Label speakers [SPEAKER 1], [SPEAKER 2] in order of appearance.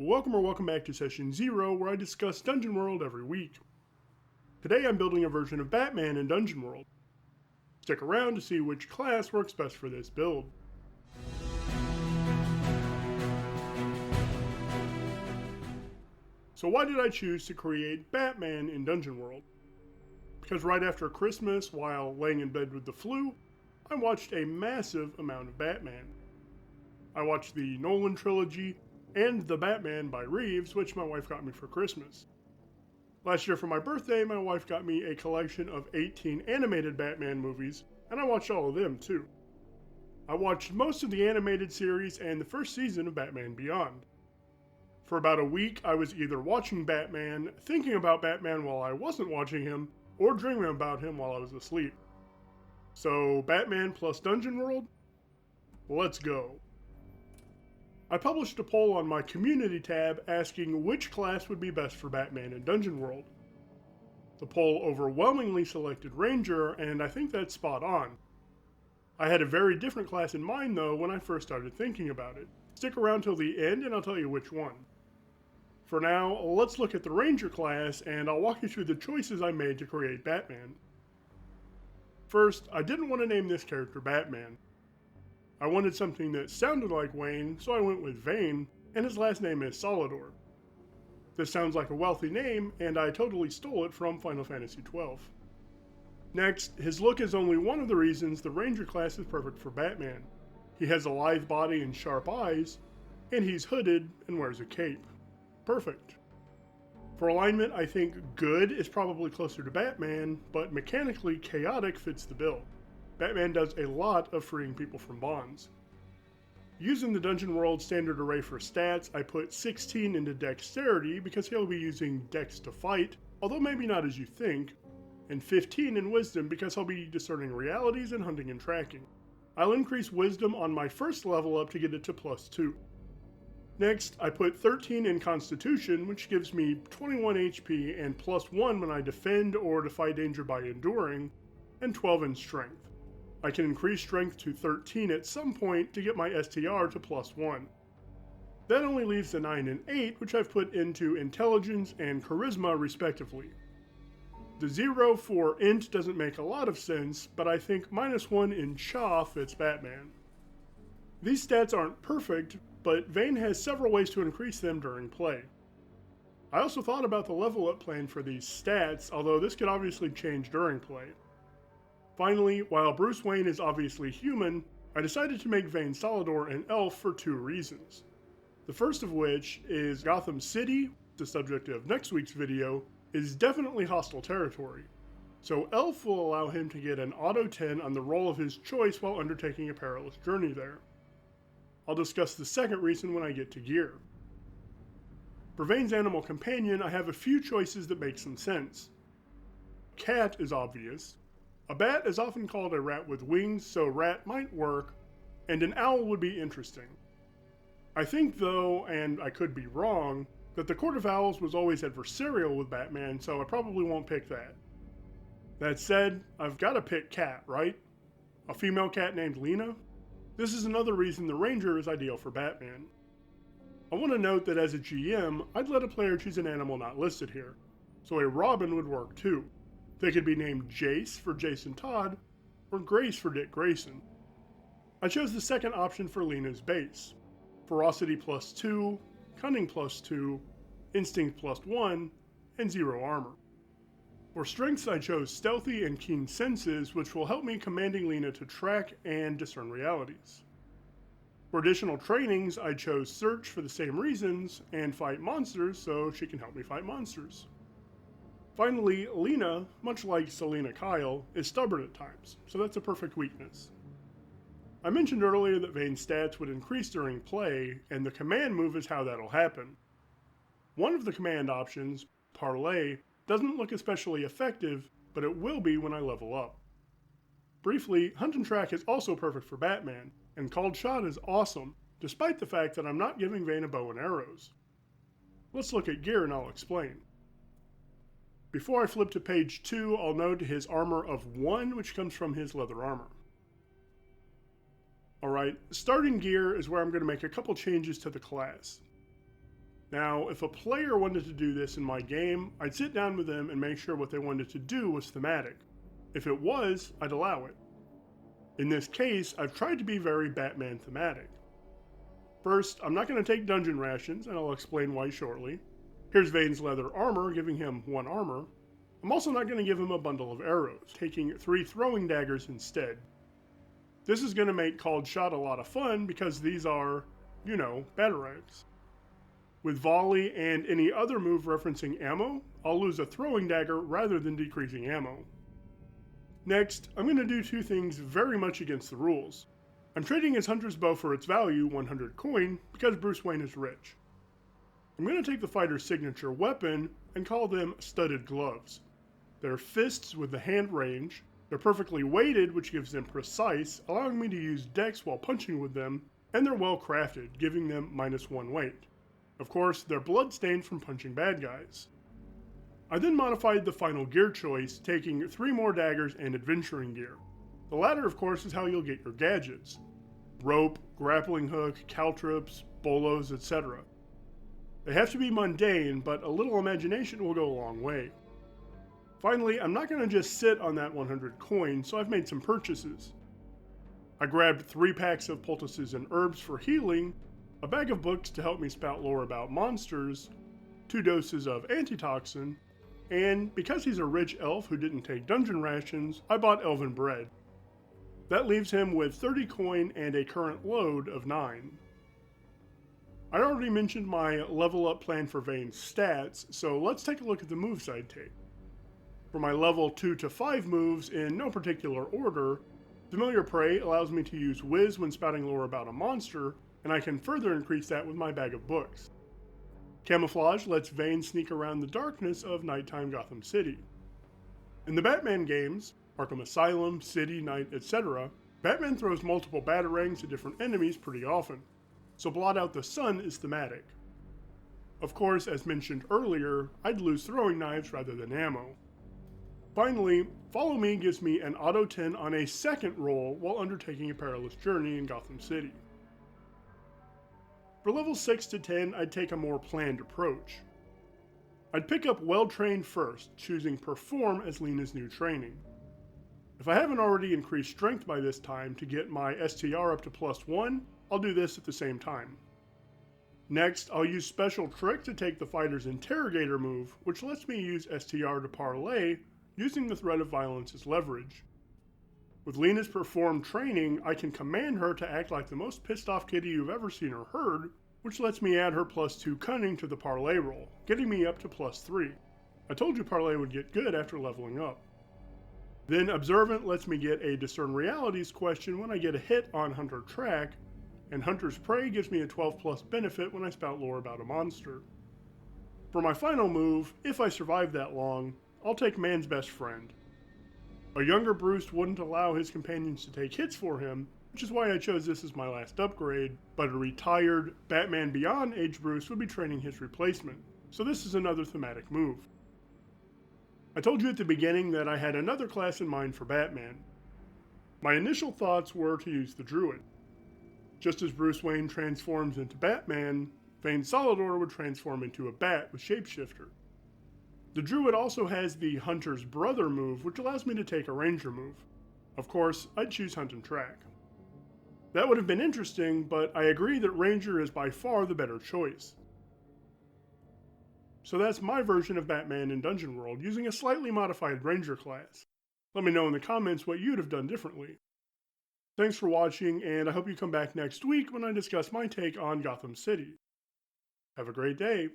[SPEAKER 1] Welcome back to Session 0, where I discuss Dungeon World every week. Today I'm building a version of Batman in Dungeon World. Stick around to see which class works best for this build. So why did I choose to create Batman in Dungeon World? Because right after Christmas, while laying in bed with the flu, I watched a massive amount of Batman. I watched the Nolan trilogy, and The Batman by Reeves, which my wife got me for Christmas. Last year for my birthday, my wife got me a collection of 18 animated Batman movies, and I watched all of them too. I watched most of the animated series and the first season of Batman Beyond. For about a week, I was either watching Batman, thinking about Batman while I wasn't watching him, or dreaming about him while I was asleep. So, Batman plus Dungeon World? Let's go. I published a poll on my community tab asking which class would be best for Batman in Dungeon World. The poll overwhelmingly selected Ranger, and I think that's spot on. I had a very different class in mind though when I first started thinking about it. Stick around till the end and I'll tell you which one. For now, let's look at the Ranger class and I'll walk you through the choices I made to create Batman. First, I didn't want to name this character Batman. I wanted something that sounded like Wayne, so I went with Vane, and his last name is Solidor. This sounds like a wealthy name, and I totally stole it from Final Fantasy XII. Next, his look is only one of the reasons the Ranger class is perfect for Batman. He has a lithe body and sharp eyes, and he's hooded and wears a cape. Perfect. For alignment, I think good is probably closer to Batman, but mechanically chaotic fits the bill. Batman does a lot of freeing people from bonds. Using the Dungeon World standard array for stats, I put 16 into Dexterity because he'll be using Dex to fight, although maybe not as you think, and 15 in Wisdom because he'll be discerning realities and hunting and tracking. I'll increase Wisdom on my first level up to get it to +2. Next, I put 13 in Constitution, which gives me 21 HP and +1 when I defend or defy danger by enduring, and 12 in Strength. I can increase Strength to 13 at some point to get my STR to +1. That only leaves the 9 and 8, which I've put into Intelligence and Charisma respectively. The 0 for Int doesn't make a lot of sense, but I think -1 in Cha fits Batman. These stats aren't perfect, but Vane has several ways to increase them during play. I also thought about the level up plan for these stats, although this could obviously change during play. Finally, while Bruce Wayne is obviously human, I decided to make Vane Solidor an elf for 2 reasons. The first of which is Gotham City, the subject of next week's video, is definitely hostile territory. So elf will allow him to get an auto 10 on the roll of his choice while undertaking a perilous journey there. I'll discuss the second reason when I get to gear. For Vane's animal companion, I have a few choices that make some sense. Cat is obvious. A bat is often called a rat with wings, so rat might work, and an owl would be interesting. I think though, and I could be wrong, that the Court of Owls was always adversarial with Batman, so I probably won't pick that. That said, I've got to pick cat, right? A female cat named Lena? This is another reason the Ranger is ideal for Batman. I want to note that as a GM, I'd let a player choose an animal not listed here, so a Robin would work too. They could be named Jace for Jason Todd, or Grace for Dick Grayson. I chose the second option for Lena's base. Ferocity +2, Cunning +2, Instinct +1, and 0 armor. For strengths I chose Stealthy and Keen Senses, which will help me commanding Lena to track and discern realities. For additional trainings, I chose Search for the same reasons, and Fight Monsters so she can help me fight monsters. Finally, Lena, much like Selena Kyle, is stubborn at times, so that's a perfect weakness. I mentioned earlier that Vane's stats would increase during play, and the command move is how that'll happen. One of the command options, Parlay, doesn't look especially effective, but it will be when I level up. Briefly, Hunt and Track is also perfect for Batman, and Called Shot is awesome, despite the fact that I'm not giving Vane a bow and arrows. Let's look at gear and I'll explain. Before I flip to page 2, I'll note his armor of 1, which comes from his leather armor. Alright, starting gear is where I'm going to make a couple changes to the class. Now, if a player wanted to do this in my game, I'd sit down with them and make sure what they wanted to do was thematic. If it was, I'd allow it. In this case, I've tried to be very Batman thematic. First, I'm not going to take dungeon rations, and I'll explain why shortly. Here's Vane's leather armor, giving him 1 armor. I'm also not going to give him a bundle of arrows, taking 3 throwing daggers instead. This is going to make Called Shot a lot of fun because these are, batarangs. With volley and any other move referencing ammo, I'll lose a throwing dagger rather than decreasing ammo. Next, I'm going to do 2 things very much against the rules. I'm trading his hunter's bow for its value, 100 coin, because Bruce Wayne is rich. I'm going to take the fighter's signature weapon and call them studded gloves. They're fists with the hand range, they're perfectly weighted, which gives them precise, allowing me to use dex while punching with them, and they're well crafted, giving them -1 weight. Of course, they're blood-stained from punching bad guys. I then modified the final gear choice, taking 3 more daggers and adventuring gear. The latter, of course, is how you'll get your gadgets. Rope, grappling hook, caltrops, bolos, etc. They have to be mundane, but a little imagination will go a long way. Finally, I'm not going to just sit on that 100 coin, so I've made some purchases. I grabbed 3 packs of poultices and herbs for healing, a bag of books to help me spout lore about monsters, 2 doses of antitoxin, and because he's a rich elf who didn't take dungeon rations, I bought elven bread. That leaves him with 30 coin and a current load of 9. I already mentioned my level up plan for Vane's stats, so let's take a look at the moves I'd take. For my level 2 to 5 moves in no particular order, Familiar Prey allows me to use Whiz when spouting lore about a monster, and I can further increase that with my bag of books. Camouflage lets Vane sneak around the darkness of nighttime Gotham City. In the Batman games, Arkham Asylum, City, Night, etc., Batman throws multiple batarangs at different enemies pretty often, so Blot Out the Sun is thematic. Of course, as mentioned earlier, I'd lose throwing knives rather than ammo. Finally, Follow Me gives me an auto 10 on a second roll while undertaking a perilous journey in Gotham City. For levels 6 to 10, I'd take a more planned approach. I'd pick up Well-Trained first, choosing Perform as Lena's new training. If I haven't already increased strength by this time to get my STR up to +1, I'll do this at the same time. Next, I'll use Special Trick to take the fighter's Interrogator move, which lets me use STR to parlay, using the threat of violence as leverage. With Lena's Perform training, I can command her to act like the most pissed off kitty you've ever seen or heard, which lets me add her +2 cunning to the parlay roll, getting me up to +3. I told you parlay would get good after leveling up. Then Observant lets me get a Discern Realities question when I get a hit on Hunter Track, and Hunter's Prey gives me a 12+ benefit when I spout lore about a monster. For my final move, if I survive that long, I'll take Man's Best Friend. A younger Bruce wouldn't allow his companions to take hits for him, which is why I chose this as my last upgrade, but a retired Batman Beyond age Bruce would be training his replacement, so this is another thematic move. I told you at the beginning that I had another class in mind for Batman. My initial thoughts were to use the Druid. Just as Bruce Wayne transforms into Batman, Vane Solidor would transform into a bat with Shapeshifter. The Druid also has the Hunter's Brother move, which allows me to take a Ranger move. Of course, I'd choose Hunt and Track. That would have been interesting, but I agree that Ranger is by far the better choice. So that's my version of Batman in Dungeon World, using a slightly modified Ranger class. Let me know in the comments what you'd have done differently. Thanks for watching, and I hope you come back next week when I discuss my take on Gotham City. Have a great day.